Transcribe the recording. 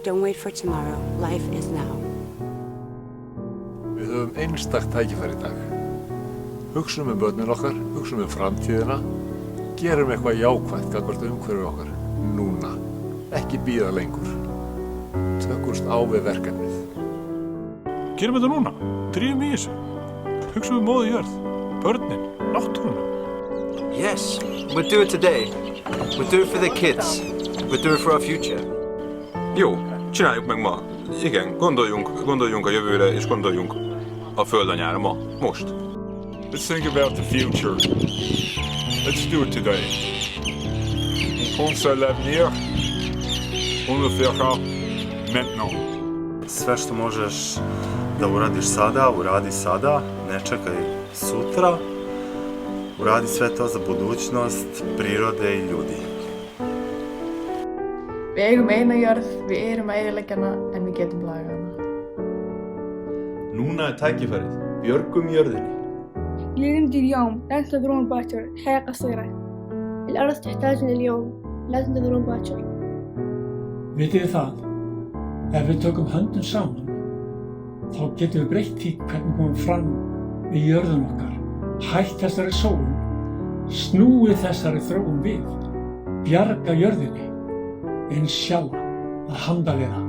Don't wait for tomorrow. Life is now. Við höfum einstakt tækifæri í dag. Hugsum börnin okkar, hugsum framtíðina, gerum eitthvað jákvætt gagnvart umhverfi okkar, núna, ekki bíða lengur. Tökumst á við verkefnið. Gerum þetta núna, drífum í þessu, hugsum móðu jörð, börnin, náttúruna. Yes, we'll do it today. We'll do it for the kids. We'll do it for our future. Jó, csináljuk meg ma. Igen, gondoljunk a jövőre, és gondoljunk a földanyára ma, most. Let's think about the future. Let's do it today. On pense à l'avenir. On le fera maintenant. Sve što možeš da uradiš sada, uradi sada, ne čekaj sutra. Uradi sve to za budućnost, prirode i ljudi. Við eigum eina jörð, við erum að eyðileggja hana en við getum lagað hana. Núna tækifærið, björgum jörðinni. لنمضي اليوم، لا تنتظرون باكر. الحياة قصيرة. الأرض تحتاجنا اليوم، لا تنتظرون باكر. Vitið þið það, ef við tökum höndum saman, þá getum við breytt því hvernig við komum fram við jörðum okkar. Hætt þessari sóun, snúið þessari þróun við, bjarga jörðinni, inshallah, alhamdulillah.